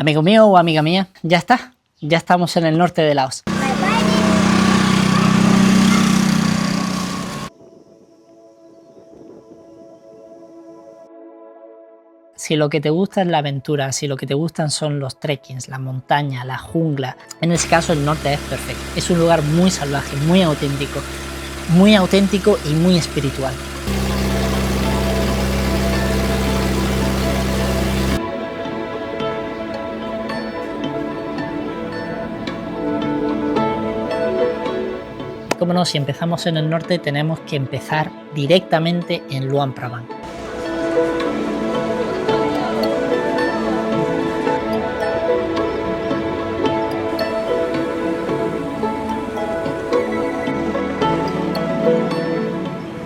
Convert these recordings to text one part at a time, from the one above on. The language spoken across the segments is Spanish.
Amigo mío o amiga mía, ya está. Ya estamos en el norte de Laos. Si lo que te gusta es la aventura, si lo que te gustan son los trekkings, la montaña, la jungla, en ese caso el norte es perfecto. Es un lugar muy salvaje, muy auténtico y muy espiritual. Como no, si empezamos en el norte tenemos que empezar directamente en Luang Prabang.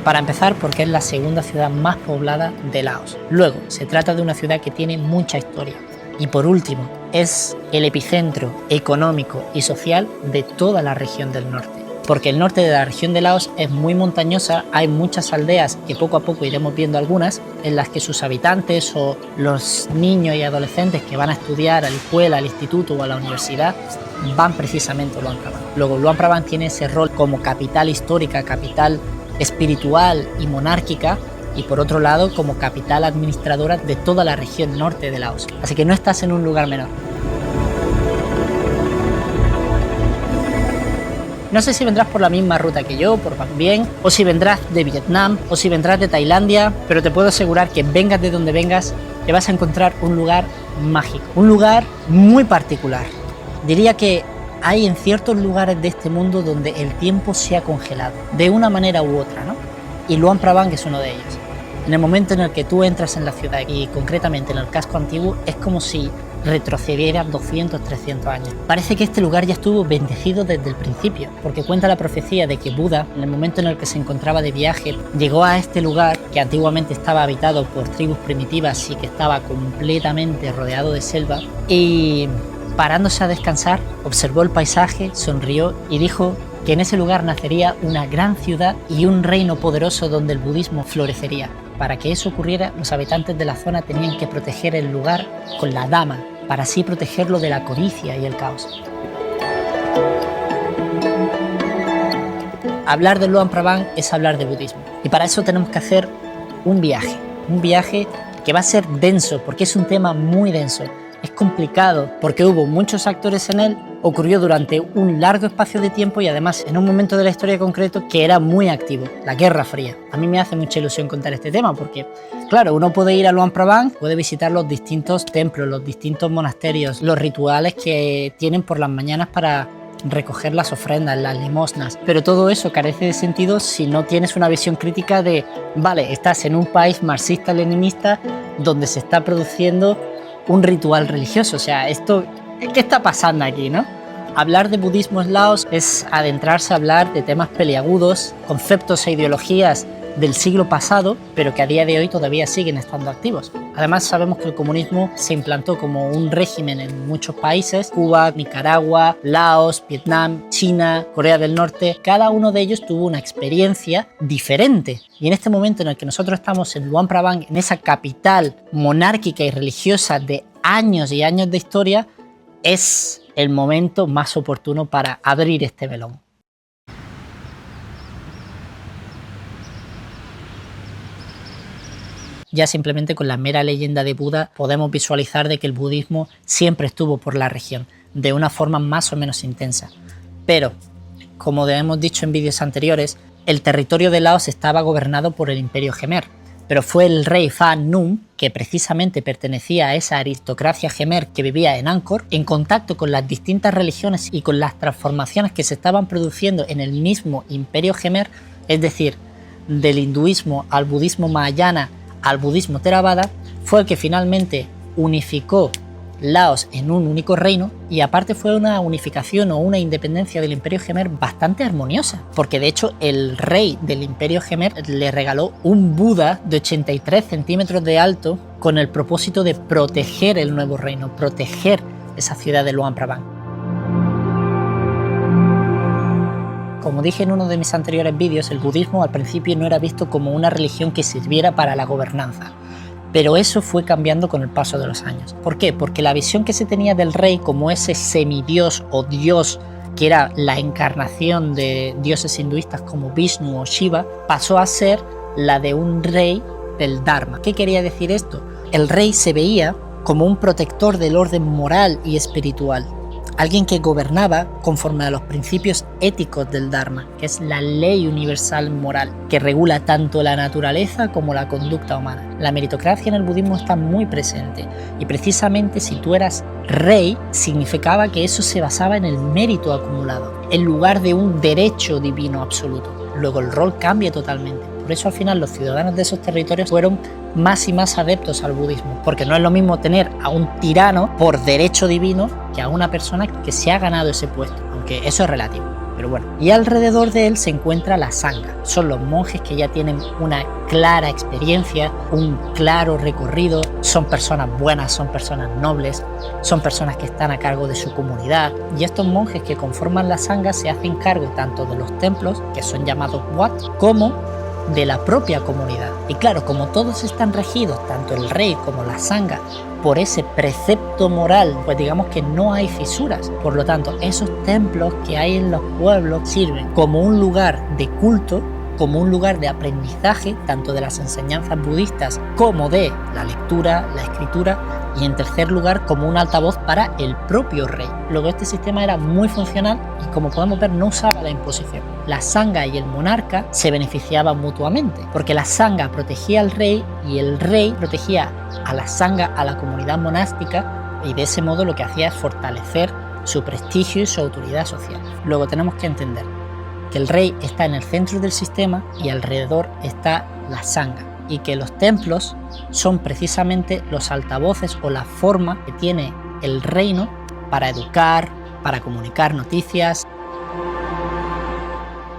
Para empezar, porque es la segunda ciudad más poblada de Laos. Luego, se trata de una ciudad que tiene mucha historia. Y por último, es el epicentro económico y social de toda la región del norte. Porque el norte de la región de Laos es muy montañosa, hay muchas aldeas, que poco a poco iremos viendo algunas, en las que sus habitantes o los niños y adolescentes que van a estudiar a la escuela, al instituto o a la universidad, van precisamente a Luang Prabang. Luego, Luang Prabang tiene ese rol como capital histórica, capital espiritual y monárquica, y por otro lado como capital administradora de toda la región norte de Laos. Así que no estás en un lugar menor. No sé si vendrás por la misma ruta que yo, por Bac Vien, o si vendrás de Vietnam, o si vendrás de Tailandia, pero te puedo asegurar que vengas de donde vengas, te vas a encontrar un lugar mágico, un lugar muy particular. Diría que hay en ciertos lugares de este mundo donde el tiempo se ha congelado, de una manera u otra, ¿no? Y Luang Prabang es uno de ellos. En el momento en el que tú entras en la ciudad y concretamente en el casco antiguo, es como si retrocedieras 200, 300 años. Parece que este lugar ya estuvo bendecido desde el principio, porque cuenta la profecía de que Buda, en el momento en el que se encontraba de viaje, llegó a este lugar que antiguamente estaba habitado por tribus primitivas y que estaba completamente rodeado de selva, y parándose a descansar, observó el paisaje, sonrió y dijo que en ese lugar nacería una gran ciudad y un reino poderoso donde el budismo florecería. Para que eso ocurriera, los habitantes de la zona tenían que proteger el lugar con la dama, para así protegerlo de la codicia y el caos. Hablar de Luang Prabang es hablar de budismo, y para eso tenemos que hacer un viaje que va a ser denso, porque es un tema muy denso. Es complicado porque hubo muchos actores en él, ocurrió durante un largo espacio de tiempo y además en un momento de la historia concreto que era muy activo, la Guerra Fría. A mí me hace mucha ilusión contar este tema porque, claro, uno puede ir a Luang Prabang, puede visitar los distintos templos, los distintos monasterios, los rituales que tienen por las mañanas para recoger las ofrendas, las limosnas, pero todo eso carece de sentido si no tienes una visión crítica de, vale, estás en un país marxista-leninista donde se está produciendo un ritual religioso. O sea, ¿qué está pasando aquí, no? Hablar de budismo en Laos es adentrarse a hablar de temas peliagudos, conceptos e ideologías del siglo pasado, pero que a día de hoy todavía siguen estando activos. Además, sabemos que el comunismo se implantó como un régimen en muchos países: Cuba, Nicaragua, Laos, Vietnam, China, Corea del Norte. Cada uno de ellos tuvo una experiencia diferente. Y en este momento en el que nosotros estamos en Luang Prabang, en esa capital monárquica y religiosa de años y años de historia, es el momento más oportuno para abrir este melón. Ya simplemente con la mera leyenda de Buda podemos visualizar de que el budismo siempre estuvo por la región, de una forma más o menos intensa. Pero, como hemos dicho en vídeos anteriores, el territorio de Laos estaba gobernado por el Imperio Khmer, pero fue el rey Pham Nhunh, que precisamente pertenecía a esa aristocracia Khmer que vivía en Angkor, en contacto con las distintas religiones y con las transformaciones que se estaban produciendo en el mismo Imperio Khmer, es decir, del hinduismo al budismo mahayana al budismo Theravada, fue el que finalmente unificó Laos en un único reino, y aparte fue una unificación o una independencia del Imperio Khmer bastante armoniosa, porque de hecho el rey del Imperio Khmer le regaló un Buda de 83 centímetros de alto con el propósito de proteger el nuevo reino, proteger esa ciudad de Luang Prabang. Como dije en uno de mis anteriores vídeos, el budismo al principio no era visto como una religión que sirviera para la gobernanza, Pero eso fue cambiando con el paso de los años. ¿Por qué? Porque la visión que se tenía del rey como ese semidios o dios que era la encarnación de dioses hinduistas como Vishnu o Shiva, pasó a ser la de un rey del Dharma. ¿Qué quería decir esto? El rey se veía como un protector del orden moral y espiritual, alguien que gobernaba conforme a los principios éticos del Dharma, que es la ley universal moral, que regula tanto la naturaleza como la conducta humana. La meritocracia en el budismo está muy presente, y precisamente si tú eras rey, significaba que eso se basaba en el mérito acumulado, en lugar de un derecho divino absoluto. Luego el rol cambia totalmente. Por eso al final los ciudadanos de esos territorios fueron más y más adeptos al budismo, porque no es lo mismo tener a un tirano por derecho divino que a una persona que se ha ganado ese puesto, aunque eso es relativo. Pero bueno, y alrededor de él se encuentra la sangha. Son los monjes que ya tienen una clara experiencia, un claro recorrido, son personas buenas, son personas nobles, son personas que están a cargo de su comunidad, y estos monjes que conforman la sangha se hacen cargo tanto de los templos, que son llamados wat, como de la propia comunidad. Y claro, como todos están regidos, tanto el rey como la sangha, por ese precepto moral, pues digamos que no hay fisuras. Por lo tanto, esos templos que hay en los pueblos sirven como un lugar de culto, como un lugar de aprendizaje, tanto de las enseñanzas budistas como de la lectura, la escritura, y en tercer lugar como un altavoz para el propio rey. Luego este sistema era muy funcional y, como podemos ver, no usaba la imposición. La sangha y el monarca se beneficiaban mutuamente, porque la sangha protegía al rey y el rey protegía a la sangha, a la comunidad monástica, y de ese modo lo que hacía es fortalecer su prestigio y su autoridad social. Luego tenemos que entender que el rey está en el centro del sistema y alrededor está la sangha, y que los templos son precisamente los altavoces o la forma que tiene el reino para educar, para comunicar noticias.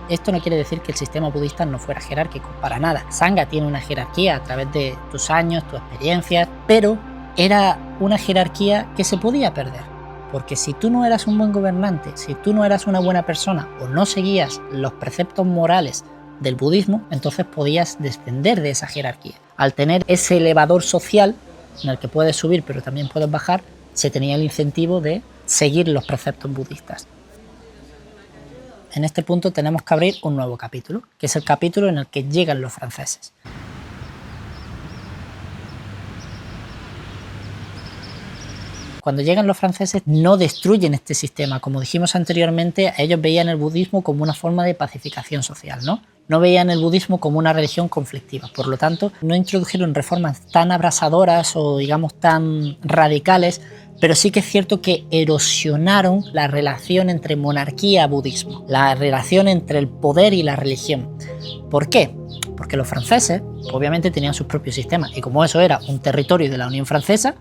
Esto no quiere decir que el sistema budista no fuera jerárquico, para nada. Sangha tiene una jerarquía a través de tus años, tus experiencias, pero era una jerarquía que se podía perder. Porque si tú no eras un buen gobernante, si tú no eras una buena persona o no seguías los preceptos morales del budismo, entonces podías descender de esa jerarquía. Al tener ese elevador social en el que puedes subir pero también puedes bajar, se tenía el incentivo de seguir los preceptos budistas. En este punto tenemos que abrir un nuevo capítulo, que es el capítulo en el que llegan los franceses. Cuando llegan los franceses no destruyen este sistema. Como dijimos anteriormente, ellos veían el budismo como una forma de pacificación social, ¿no? No veían el budismo como una religión conflictiva. Por lo tanto, no introdujeron reformas tan abrasadoras o, digamos, tan radicales, pero sí que es cierto que erosionaron la relación entre monarquía y budismo, la relación entre el poder y la religión. ¿Por qué? Porque los franceses, obviamente, tenían sus propios sistemas, y como eso era un territorio de la Unión Francesa,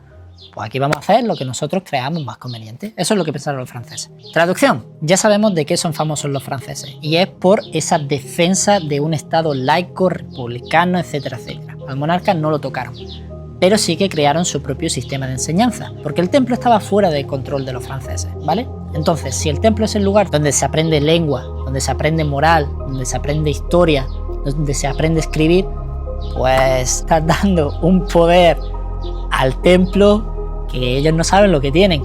pues aquí vamos a hacer lo que nosotros creamos más conveniente. Eso es lo que pensaron los franceses. Traducción. Ya sabemos de qué son famosos los franceses, y es por esa defensa de un estado laico, republicano, etcétera, etcétera. Al monarca no lo tocaron, pero sí que crearon su propio sistema de enseñanza, porque el templo estaba fuera de control de los franceses, ¿vale? Entonces, si el templo es el lugar donde se aprende lengua, donde se aprende moral, donde se aprende historia, donde se aprende a escribir, pues estás dando un poder al templo que ellos no saben lo que tienen,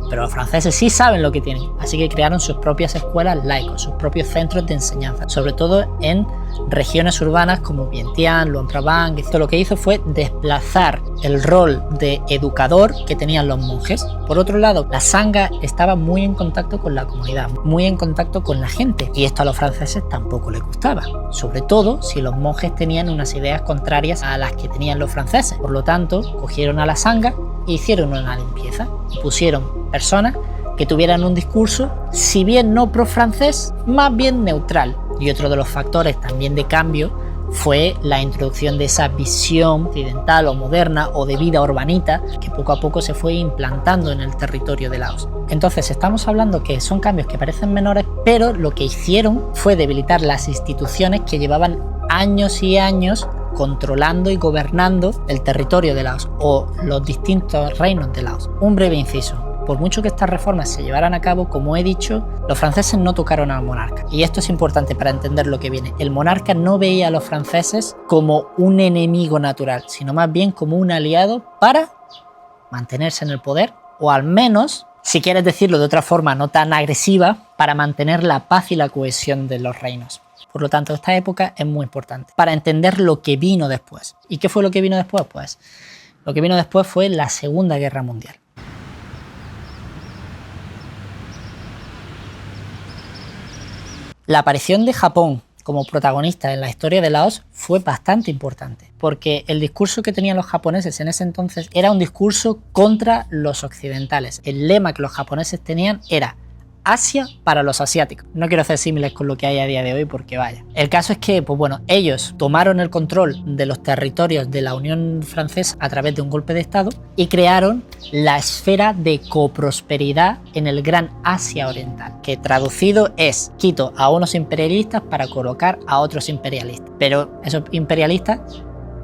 pero los franceses sí saben lo que tienen, así que crearon sus propias escuelas laicos, sus propios centros de enseñanza, sobre todo en regiones urbanas como Vientiane, Luang Prabang. Esto lo que hizo fue desplazar el rol de educador que tenían los monjes. Por otro lado, la sangha estaba muy en contacto con la comunidad, muy en contacto con la gente, y esto a los franceses tampoco les gustaba, sobre todo si los monjes tenían unas ideas contrarias a las que tenían los franceses. Por lo tanto, cogieron a la sangha e hicieron una limpieza y pusieron personas que tuvieran un discurso, si bien no pro-francés, más bien neutral. Y otro de los factores también de cambio fue la introducción de esa visión occidental o moderna o de vida urbanita que poco a poco se fue implantando en el territorio de Laos. Entonces estamos hablando que son cambios que parecen menores, pero lo que hicieron fue debilitar las instituciones que llevaban años y años controlando y gobernando el territorio de Laos o los distintos reinos de Laos. Un breve inciso. por mucho que estas reformas se llevaran a cabo, como he dicho, los franceses no tocaron al monarca. Y esto es importante para entender lo que viene. El monarca no veía a los franceses como un enemigo natural, sino más bien como un aliado para mantenerse en el poder, o al menos, si quieres decirlo de otra forma no tan agresiva, para mantener la paz y la cohesión de los reinos. Por lo tanto, esta época es muy importante para entender lo que vino después. ¿Y qué fue lo que vino después? Pues lo que vino después fue la Segunda Guerra Mundial. La aparición de Japón como protagonista en la historia de Laos fue bastante importante, porque el discurso que tenían los japoneses en ese entonces era un discurso contra los occidentales. El lema que los japoneses tenían era Asia para los asiáticos. No quiero hacer símiles con lo que hay a día de hoy porque vaya. El caso es que, pues bueno, ellos tomaron el control de los territorios de la Unión Francesa a través de un golpe de estado y crearon la esfera de coprosperidad en el Gran Asia Oriental, que traducido es: quito a unos imperialistas para colocar a otros imperialistas. Pero esos imperialistas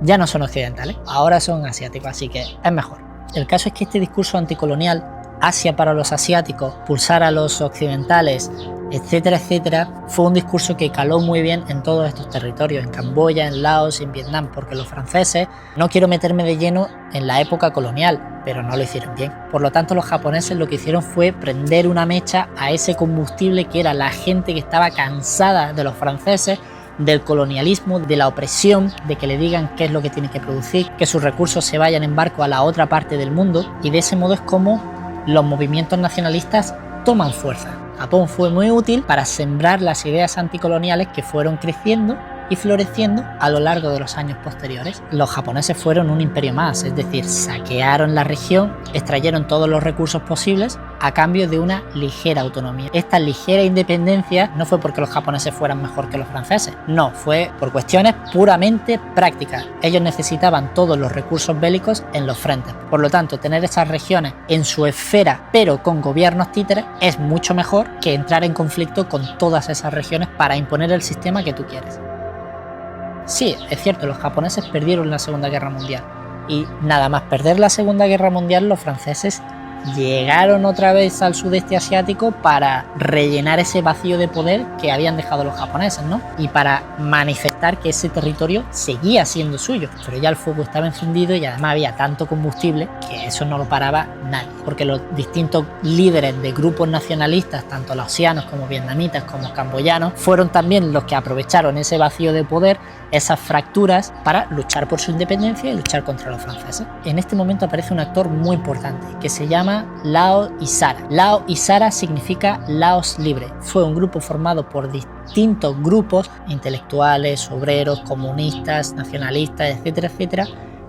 ya no son occidentales, ahora son asiáticos, así que es mejor. El caso es que este discurso anticolonial, Asia para los asiáticos, pulsar a los occidentales, etcétera, etcétera, fue un discurso que caló muy bien en todos estos territorios, en Camboya, en Laos, en Vietnam, porque los franceses, no quiero meterme de lleno en la época colonial, pero no lo hicieron bien. Por lo tanto, los japoneses lo que hicieron fue prender una mecha a ese combustible que era la gente que estaba cansada de los franceses, del colonialismo, de la opresión, de que le digan qué es lo que tiene que producir, que sus recursos se vayan en barco a la otra parte del mundo, y de ese modo es como los movimientos nacionalistas toman fuerza. Japón fue muy útil para sembrar las ideas anticoloniales que fueron creciendo y floreciendo a lo largo de los años posteriores. Los japoneses fueron un imperio más, es decir, saquearon la región, extrayeron todos los recursos posibles a cambio de una ligera autonomía. Esta ligera independencia no fue porque los japoneses fueran mejor que los franceses, no, fue por cuestiones puramente prácticas. Ellos necesitaban todos los recursos bélicos en los frentes. Por lo tanto, tener esas regiones en su esfera, pero con gobiernos títeres, es mucho mejor que entrar en conflicto con todas esas regiones para imponer el sistema que tú quieres. Sí, es cierto, los japoneses perdieron la Segunda Guerra Mundial y nada más perder la Segunda Guerra Mundial, los franceses llegaron otra vez al sudeste asiático para rellenar ese vacío de poder que habían dejado los japoneses, ¿no? Y para manifestar que ese territorio seguía siendo suyo, pero ya el fuego estaba encendido y además había tanto combustible que eso no lo paraba nadie, porque los distintos líderes de grupos nacionalistas, tanto laosianos como vietnamitas como camboyanos, fueron también los que aprovecharon ese vacío de poder, esas fracturas, para luchar por su independencia y luchar contra los franceses. En este momento aparece un actor muy importante que se llama Lao y Sara. Lao y Sara significa Laos libre. Fue un grupo formado por distintos grupos intelectuales, obreros, comunistas, nacionalistas, etcétera, etcétera,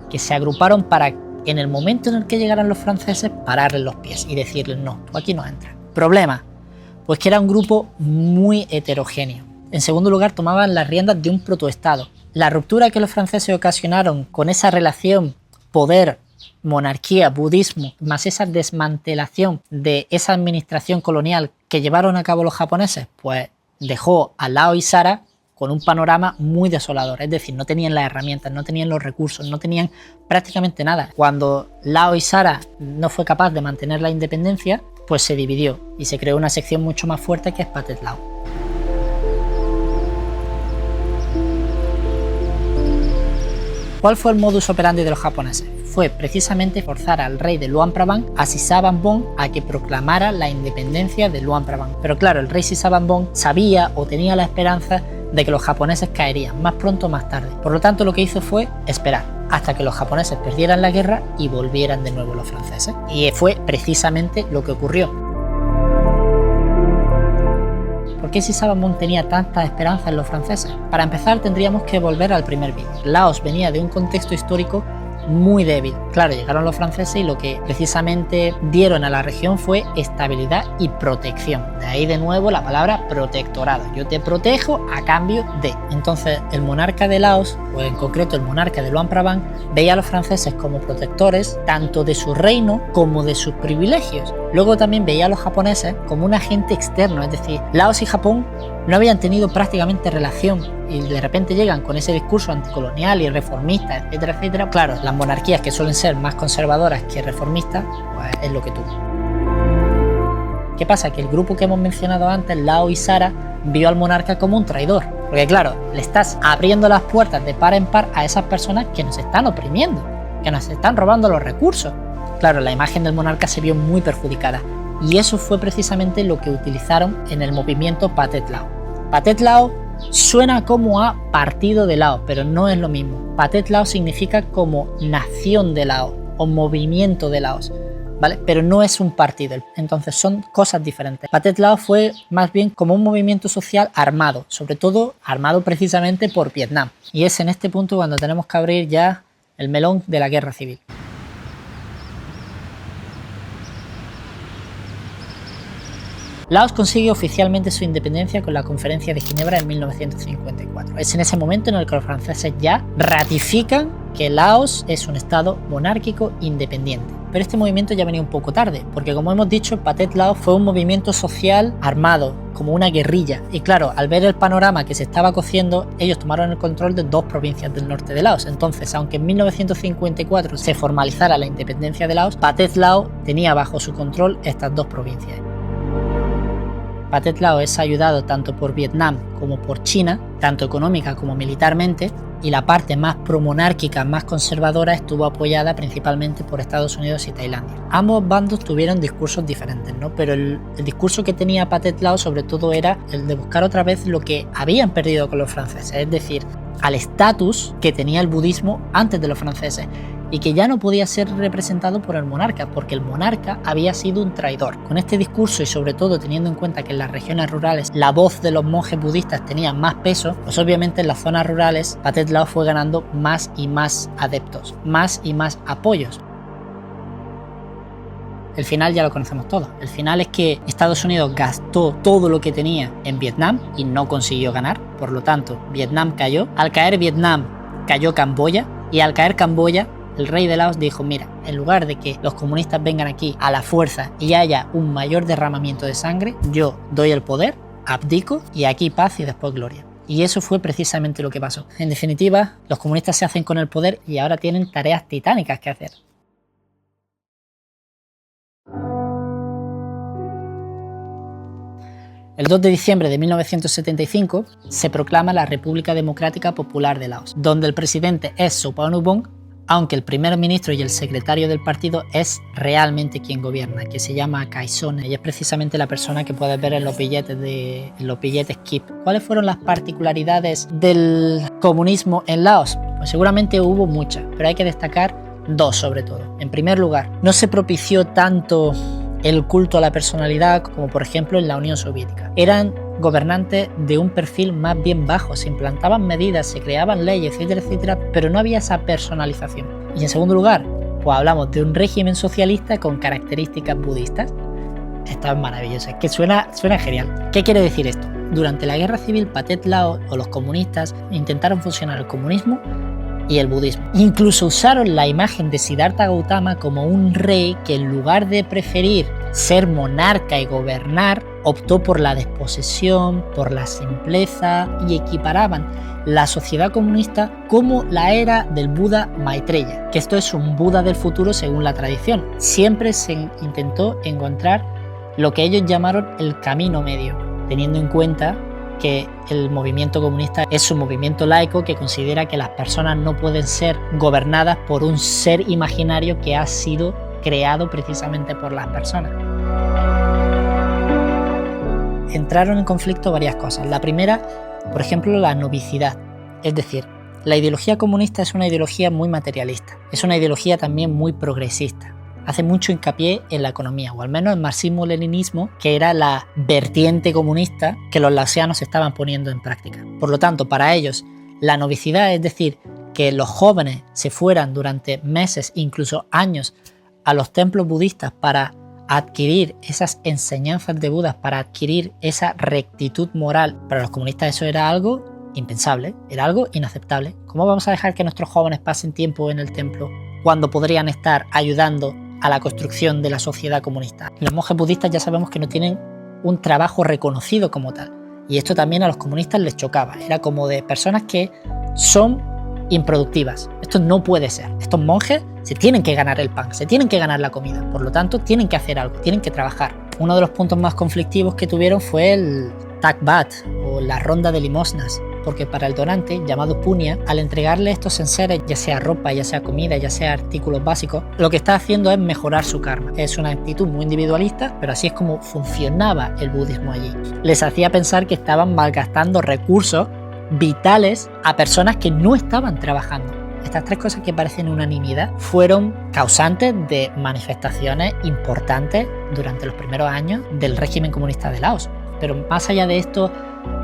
que se agruparon para, en el momento en el que llegaran los franceses, pararles los pies y decirles: no, tú aquí no entras. Problema, pues que era un grupo muy heterogéneo. En segundo lugar, tomaban las riendas de un protoestado. La ruptura que los franceses ocasionaron con esa relación poder, monarquía, budismo, más esa desmantelación de esa administración colonial que llevaron a cabo los japoneses, pues dejó a Lao y Sara con un panorama muy desolador. Es decir, no tenían las herramientas, no tenían los recursos, no tenían prácticamente nada. Cuando Lao y Sara no fue capaz de mantener la independencia, pues se dividió y se creó una sección mucho más fuerte que es Pathet Lao. ¿Cuál fue el modus operandi de los japoneses? Fue precisamente forzar al rey de Luang Prabang, a Sisavambong, a que proclamara la independencia de Luang Prabang. Pero claro, el rey Sisavambong sabía o tenía la esperanza de que los japoneses caerían, más pronto o más tarde. Por lo tanto, lo que hizo fue esperar hasta que los japoneses perdieran la guerra y volvieran de nuevo los franceses. Y fue precisamente lo que ocurrió. ¿Por qué Sisavambong tenía tanta esperanza en los franceses? Para empezar, tendríamos que volver al primer vídeo. Laos venía de un contexto histórico muy débil. Claro, llegaron los franceses y lo que precisamente dieron a la región fue estabilidad y protección. De ahí de nuevo la palabra protectorado. Yo te protejo a cambio de. Entonces el monarca de Laos, o en concreto el monarca de Luang Prabang, veía a los franceses como protectores tanto de su reino como de sus privilegios. Luego también veía a los japoneses como un agente externo, es decir, Laos y Japón no habían tenido prácticamente relación y de repente llegan con ese discurso anticolonial y reformista, etcétera, etcétera. Claro, las monarquías que suelen ser más conservadoras que reformistas, pues es lo que tuvo. ¿Qué pasa? Que el grupo que hemos mencionado antes, Lao y Sara, vio al monarca como un traidor. Porque claro, le estás abriendo las puertas de par en par a esas personas que nos están oprimiendo, que nos están robando los recursos. Claro, la imagen del monarca se vio muy perjudicada. Y eso fue precisamente lo que utilizaron en el movimiento Pathet Lao. Pathet Lao suena como a partido de Laos, pero no es lo mismo. Pathet Lao significa como nación de Laos o movimiento de Laos, ¿vale? Pero no es un partido, entonces son cosas diferentes. Pathet Lao fue más bien como un movimiento social armado, sobre todo armado precisamente por Vietnam. Y es en este punto cuando tenemos que abrir ya el melón de la guerra civil. Laos consigue oficialmente su independencia con la Conferencia de Ginebra en 1954. Es en ese momento en el que los franceses ya ratifican que Laos es un estado monárquico independiente. Pero este movimiento ya venía un poco tarde, porque como hemos dicho, Pathet Lao fue un movimiento social armado, como una guerrilla. Y claro, al ver el panorama que se estaba cociendo, ellos tomaron el control de 2 provincias del norte de Laos. Entonces, aunque en 1954 se formalizara la independencia de Laos, Pathet Lao tenía bajo su control estas 2 provincias. Pathet Lao es ayudado tanto por Vietnam como por China, tanto económica como militarmente, y la parte más promonárquica, más conservadora, estuvo apoyada principalmente por Estados Unidos y Tailandia. Ambos bandos tuvieron discursos diferentes, ¿no? Pero el discurso que tenía Pathet Lao sobre todo era el de buscar otra vez lo que habían perdido con los franceses, es decir, al estatus que tenía el budismo antes de los franceses, y que ya no podía ser representado por el monarca, porque el monarca había sido un traidor. Con este discurso y sobre todo teniendo en cuenta que en las regiones rurales la voz de los monjes budistas tenía más peso, pues obviamente en las zonas rurales Pathet Lao fue ganando más y más adeptos, más y más apoyos. El final ya lo conocemos todos. El final es que Estados Unidos gastó todo lo que tenía en Vietnam y no consiguió ganar. Por lo tanto, Vietnam cayó. Al caer Vietnam, cayó Camboya. Y al caer Camboya, el rey de Laos dijo, mira, en lugar de que los comunistas vengan aquí a la fuerza y haya un mayor derramamiento de sangre, yo doy el poder, abdico y aquí paz y después gloria. Y eso fue precisamente lo que pasó. En definitiva, los comunistas se hacen con el poder y ahora tienen tareas titánicas que hacer. El 2 de diciembre de 1975 se proclama la República Democrática Popular de Laos, donde el presidente es Souphanouvong, aunque el primer ministro y el secretario del partido es realmente quien gobierna, que se llama Khay Sone, y es precisamente la persona que puedes ver en los billetes KIP. ¿Cuáles fueron las particularidades del comunismo en Laos? Pues seguramente hubo muchas, pero hay que destacar 2 sobre todo. En primer lugar, no se propició tanto el culto a la personalidad como por ejemplo en la Unión Soviética. Eran gobernantes de un perfil más bien bajo, se implantaban medidas, se creaban leyes, etcétera, etcétera, pero no había esa personalización. Y en segundo lugar, pues hablamos de un régimen socialista con características budistas. Esto es maravilloso, es que suena genial. ¿Qué quiere decir esto? Durante la guerra civil, Pathet Lao o los comunistas intentaron fusionar el comunismo y el budismo. Incluso usaron la imagen de Siddhartha Gautama como un rey que en lugar de preferir ser monarca y gobernar, optó por la desposesión, por la simpleza y equiparaban la sociedad comunista como la era del Buda Maitreya, que esto es un Buda del futuro según la tradición. Siempre se intentó encontrar lo que ellos llamaron el camino medio, teniendo en cuenta que el movimiento comunista es un movimiento laico que considera que las personas no pueden ser gobernadas por un ser imaginario que ha sido creado precisamente por las personas. Entraron en conflicto varias cosas. La primera, por ejemplo, la novicidad. Es decir, la ideología comunista es una ideología muy materialista. Es una ideología también muy progresista. Hace mucho hincapié en la economía, o al menos el marxismo-leninismo, que era la vertiente comunista que los laosianos estaban poniendo en práctica. Por lo tanto, para ellos, la novicidad, es decir, que los jóvenes se fueran durante meses, incluso años, a los templos budistas para adquirir esas enseñanzas de Buda, para adquirir esa rectitud moral, para los comunistas eso era algo impensable, era algo inaceptable. ¿Cómo vamos a dejar que nuestros jóvenes pasen tiempo en el templo cuando podrían estar ayudando a la construcción de la sociedad comunista? Los monjes budistas ya sabemos que no tienen un trabajo reconocido como tal, y esto también a los comunistas les chocaba. Era como de personas que son improductivas. Esto no puede ser. Estos monjes se tienen que ganar el pan, se tienen que ganar la comida, por lo tanto tienen que hacer algo, tienen que trabajar. Uno de los puntos más conflictivos que tuvieron fue el Takbat o la ronda de limosnas, porque para el donante, llamado punya, al entregarle estos enseres, ya sea ropa, ya sea comida, ya sea artículos básicos, lo que está haciendo es mejorar su karma. Es una actitud muy individualista, pero así es como funcionaba el budismo allí. Les hacía pensar que estaban malgastando recursos vitales a personas que no estaban trabajando. Estas tres cosas que parecen unanimidad fueron causantes de manifestaciones importantes durante los primeros años del régimen comunista de Laos. Pero más allá de esto,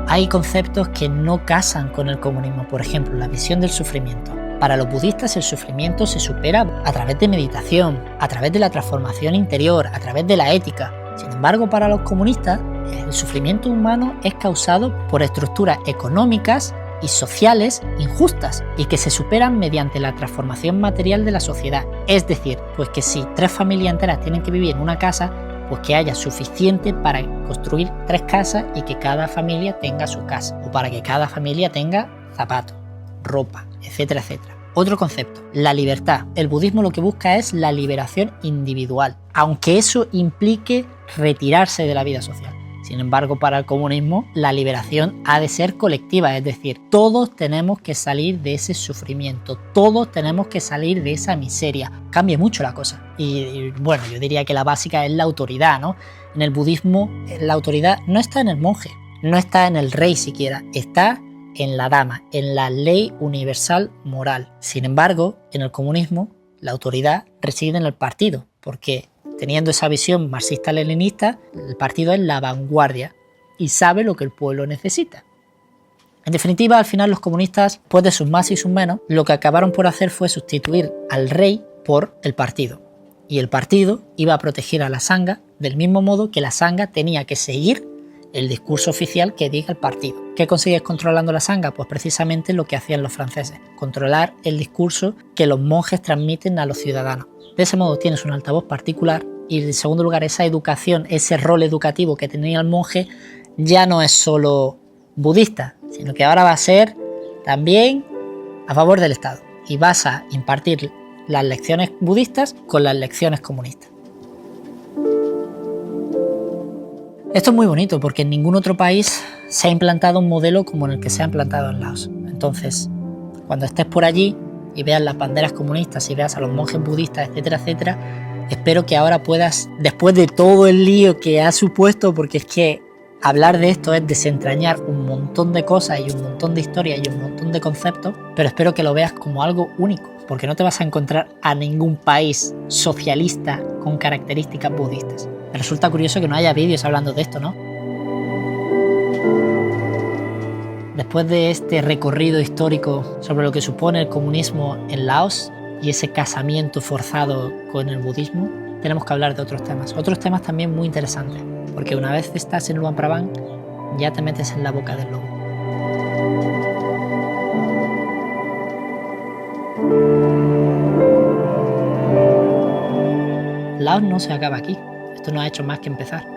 hay conceptos que no casan con el comunismo. Por ejemplo, la visión del sufrimiento. Para los budistas el sufrimiento se supera a través de meditación, a través de la transformación interior, a través de la ética. Sin embargo, para los comunistas, el sufrimiento humano es causado por estructuras económicas y sociales injustas y que se superan mediante la transformación material de la sociedad. Es decir, pues que si 3 familias enteras tienen que vivir en una casa, pues que haya suficiente para construir 3 casas y que cada familia tenga su casa, o para que cada familia tenga zapatos, ropa, etcétera, etcétera. Otro concepto, la libertad. El budismo lo que busca es la liberación individual, aunque eso implique retirarse de la vida social. Sin embargo, para el comunismo, la liberación ha de ser colectiva, es decir, todos tenemos que salir de ese sufrimiento, todos tenemos que salir de esa miseria. Cambia mucho la cosa. Y bueno, yo diría que la básica es la autoridad, ¿no? En el budismo, la autoridad no está en el monje, no está en el rey siquiera, está en la dama, en la ley universal moral. Sin embargo, en el comunismo, la autoridad reside en el partido, porque teniendo esa visión marxista-leninista, el partido es la vanguardia y sabe lo que el pueblo necesita. En definitiva, al final los comunistas, pues de sus más y sus menos, lo que acabaron por hacer fue sustituir al rey por el partido. Y el partido iba a proteger a la sangha del mismo modo que la sangha tenía que seguir el discurso oficial que diga el partido. ¿Qué consigues controlando la sangha? Pues precisamente lo que hacían los franceses, controlar el discurso que los monjes transmiten a los ciudadanos. De ese modo tienes un altavoz particular y en segundo lugar esa educación, ese rol educativo que tenía el monje ya no es solo budista, sino que ahora va a ser también a favor del Estado y vas a impartir las lecciones budistas con las lecciones comunistas. Esto es muy bonito porque en ningún otro país se ha implantado un modelo como en el que se ha implantado en Laos. Entonces, cuando estés por allí y veas las banderas comunistas y veas a los monjes budistas, etcétera, etcétera, espero que ahora puedas, después de todo el lío que ha supuesto, porque es que hablar de esto es desentrañar un montón de cosas y un montón de historias y un montón de conceptos, pero espero que lo veas como algo único, porque no te vas a encontrar a ningún país socialista con características budistas. Me resulta curioso que no haya vídeos hablando de esto, ¿no? Después de este recorrido histórico sobre lo que supone el comunismo en Laos y ese casamiento forzado con el budismo, tenemos que hablar de otros temas también muy interesantes, porque una vez estás en Luang Prabang ya te metes en la boca del lobo. Laos no se acaba aquí, esto no ha hecho más que empezar.